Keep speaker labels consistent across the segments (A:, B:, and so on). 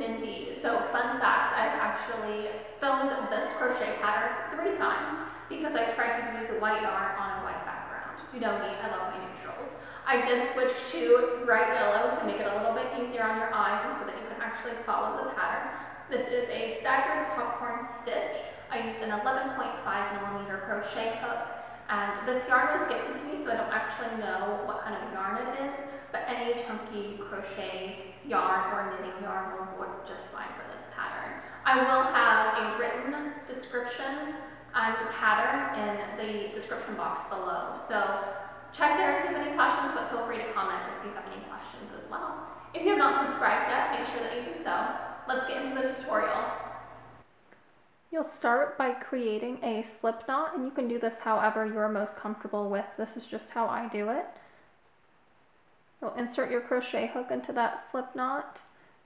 A: Mindy. So fun fact, I've actually filmed this crochet pattern 3 times because I tried to use white yarn on a white background. You know me, I love my neutrals. I did switch to bright yellow to make it a little bit easier on your eyes and so that you can actually follow the pattern. This is a staggered popcorn stitch. I used an 11.5mm crochet hook, and this yarn was gifted to me, so I don't actually know what kind of yarn it is, but any chunky crochet yarn or knitting yarn will work just fine for this pattern. I will have a written description and pattern in the description box below, so check there if you have any questions, but feel free to comment if you have any questions as well. If you have not subscribed yet, make sure that you do so. Let's get into the tutorial. You'll start by creating a slip knot, and you can do this however you're most comfortable with. This is just how I do it. You'll insert your crochet hook into that slip knot,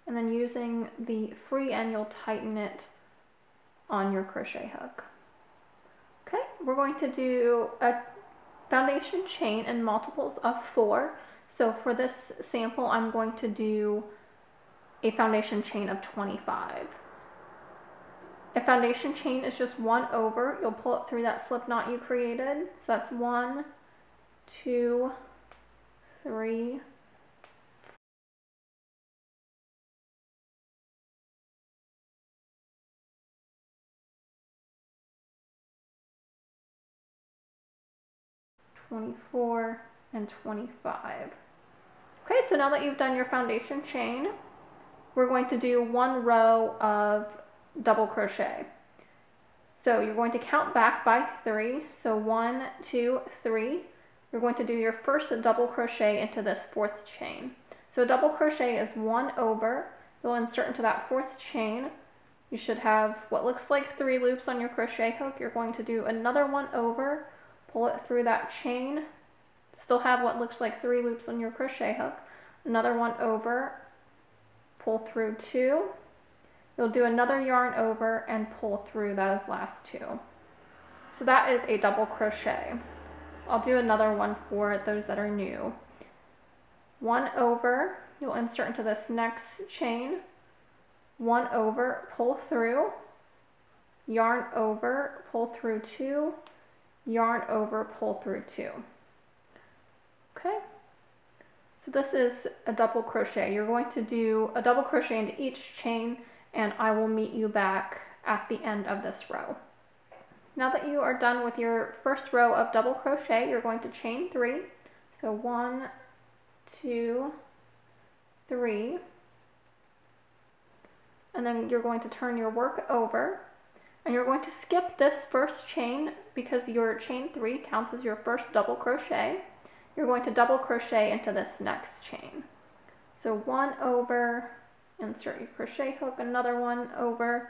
A: and then using the free end, you'll tighten it on your crochet hook. Okay, we're going to do a foundation chain in multiples of 4. So for this sample, I'm going to do a foundation chain of 25. A foundation chain is just 1 over. You'll pull it through that slip knot you created. So that's 1, 2, 3, 24, and 25. Okay, so now that you've done your foundation chain, we're going to do 1 row of double crochet. So you're going to count back by 3. So 1, 2, 3. You're going to do your first double crochet into this 4th chain. So a double crochet is 1 over. You'll insert into that 4th chain. You should have what looks like 3 loops on your crochet hook. You're going to do another 1 over, pull it through that chain, still have what looks like 3 loops on your crochet hook, another 1 over, pull through 2. You'll do another yarn over and pull through those last 2. So that is a double crochet. I'll do another one for those that are new. 1 over, you'll insert into this next chain, 1 over, pull through, yarn over, pull through 2, yarn over, pull through 2. Okay, so this is a double crochet. You're going to do a double crochet into each chain, and I will meet you back at the end of this row. Now that you are done with your first row of double crochet, you're going to chain 3. So 1, 2, 3, and then you're going to turn your work over, and you're going to skip this first chain because your chain 3 counts as your first double crochet. You're going to double crochet into this next chain. So 1 over, insert your crochet hook, another 1 over,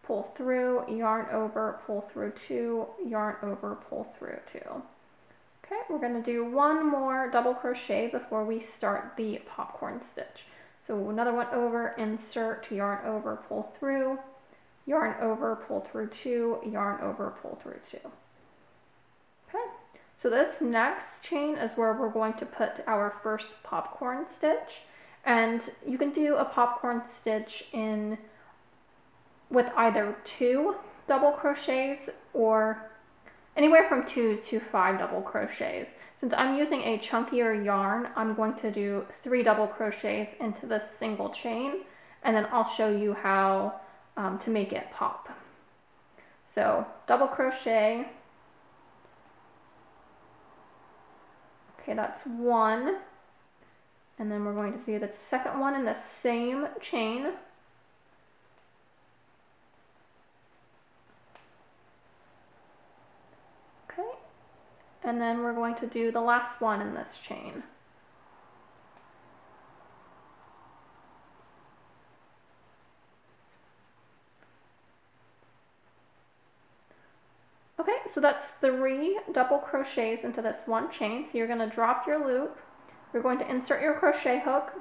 A: pull through, yarn over, pull through 2, yarn over, pull through 2. Okay, we're going to do 1 more double crochet before we start the popcorn stitch. So another 1 over, insert, yarn over, pull through, yarn over, pull through 2, yarn over, pull through 2. Okay, so this next chain is where we're going to put our first popcorn stitch. And you can do a popcorn stitch in with either 2 double crochets or anywhere from 2 to 5 double crochets. Since I'm using a chunkier yarn, I'm going to do 3 double crochets into this single chain, and then I'll show you how to make it pop. So double crochet, okay, that's 1, and then we're going to do the second one in the same chain. Okay, and then we're going to do the last one in this chain. Okay, so that's 3 double crochets into this one chain. So you're going to drop your loop. You're going to insert your crochet hook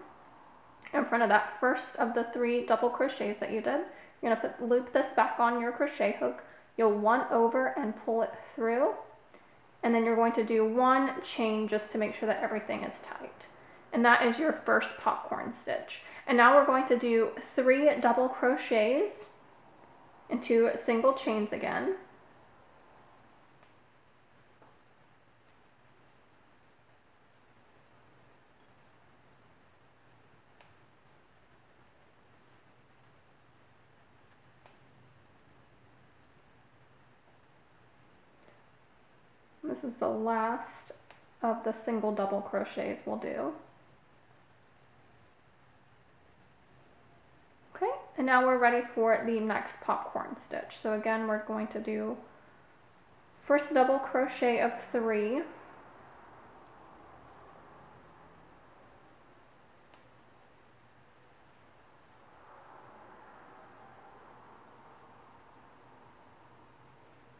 A: in front of that first of the 3 double crochets that you did. You're going to loop this back on your crochet hook. You'll 1 over and pull it through. And then you're going to do 1 chain just to make sure that everything is tight. and that is your first popcorn stitch. And now we're going to do 3 double crochets into single chains again. This is the last of the single double crochets we'll do. Okay, and now we're ready for the next popcorn stitch. So again, we're going to do first double crochet of 3.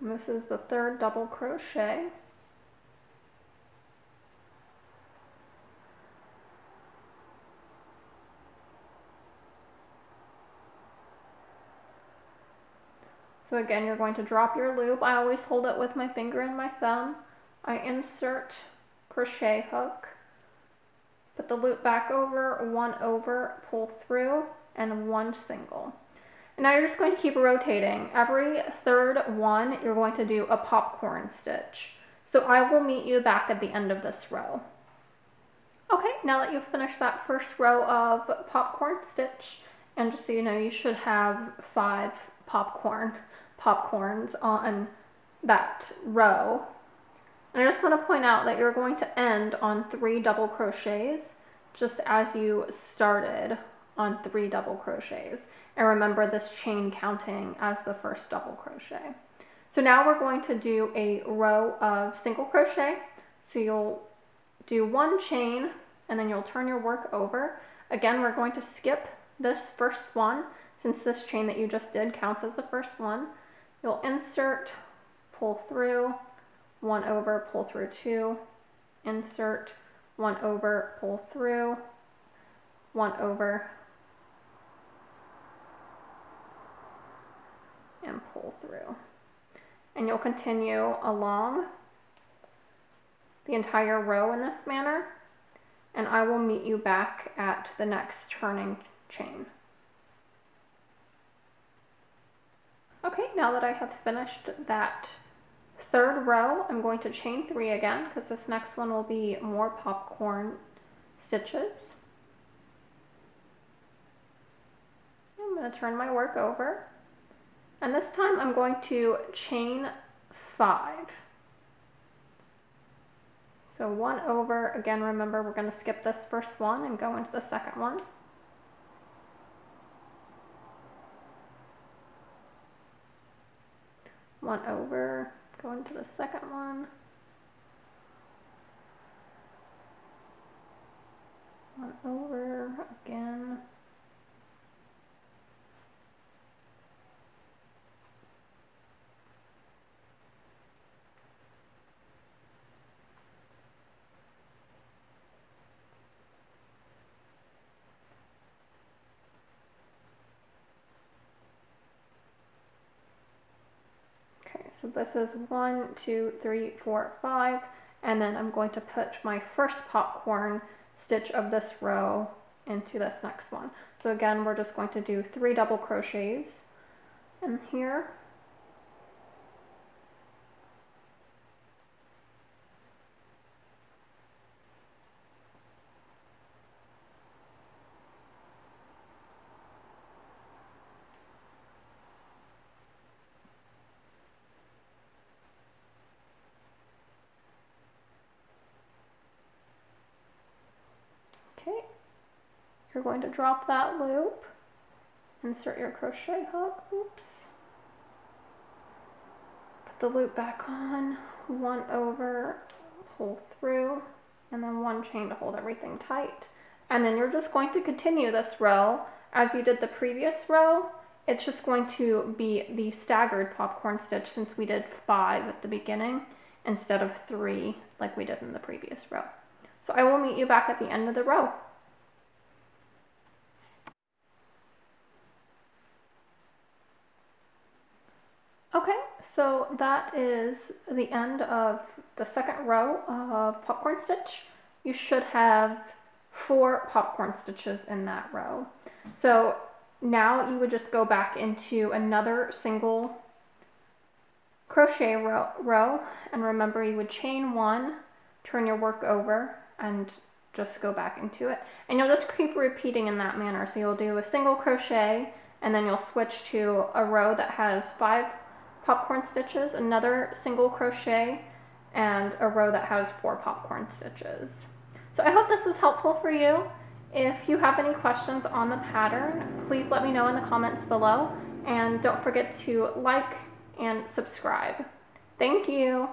A: And this is the 3rd double crochet. So again, you're going to drop your loop. I always hold it with my finger and my thumb. I insert crochet hook, put the loop back over, 1 over, pull through, and 1 single. And now you're just going to keep rotating. Every 3rd one, you're going to do a popcorn stitch. So I will meet you back at the end of this row. Okay, now that you've finished that first row of popcorn stitch, and just so you know, you should have 5 popcorns on that row. And I just want to point out that you're going to end on 3 double crochets, just as you started on 3 double crochets. And remember this chain counting as the first double crochet. So now we're going to do a row of single crochet. So you'll do 1 chain, and then you'll turn your work over. Again, we're going to skip this first one, since this chain that you just did counts as the first one. You'll insert, pull through, 1 over, pull through 2, insert, 1 over, pull through, 1 over, and pull through. And you'll continue along the entire row in this manner, and I will meet you back at the next turning chain. Okay, now that I have finished that 3rd row, I'm going to chain 3 again, because this next one will be more popcorn stitches. I'm going to turn my work over, and this time I'm going to chain 5. So 1 over, again remember we're going to skip this first one and go into the second one. One over, go into the second one. 1 over again. So this is 1, 2, 3, 4, 5, and then I'm going to put my first popcorn stitch of this row into this next one. So again, we're just going to do 3 double crochets in here. Okay, you're going to drop that loop, insert your crochet hook, oops, put the loop back on, 1 over, pull through, and then 1 chain to hold everything tight. And then you're just going to continue this row as you did the previous row. It's just going to be the staggered popcorn stitch, since we did 5 at the beginning instead of 3 like we did in the previous row. So I will meet you back at the end of the row. Okay, so that is the end of the second row of popcorn stitch. You should have 4 popcorn stitches in that row. So now you would just go back into another single crochet row, and remember you would chain 1, turn your work over, and just go back into it. And you'll just keep repeating in that manner. So you'll do a single crochet, and then you'll switch to a row that has 5 popcorn stitches, another single crochet, and a row that has 4 popcorn stitches. So I hope this was helpful for you. If you have any questions on the pattern, please let me know in the comments below, and don't forget to like and subscribe. Thank you.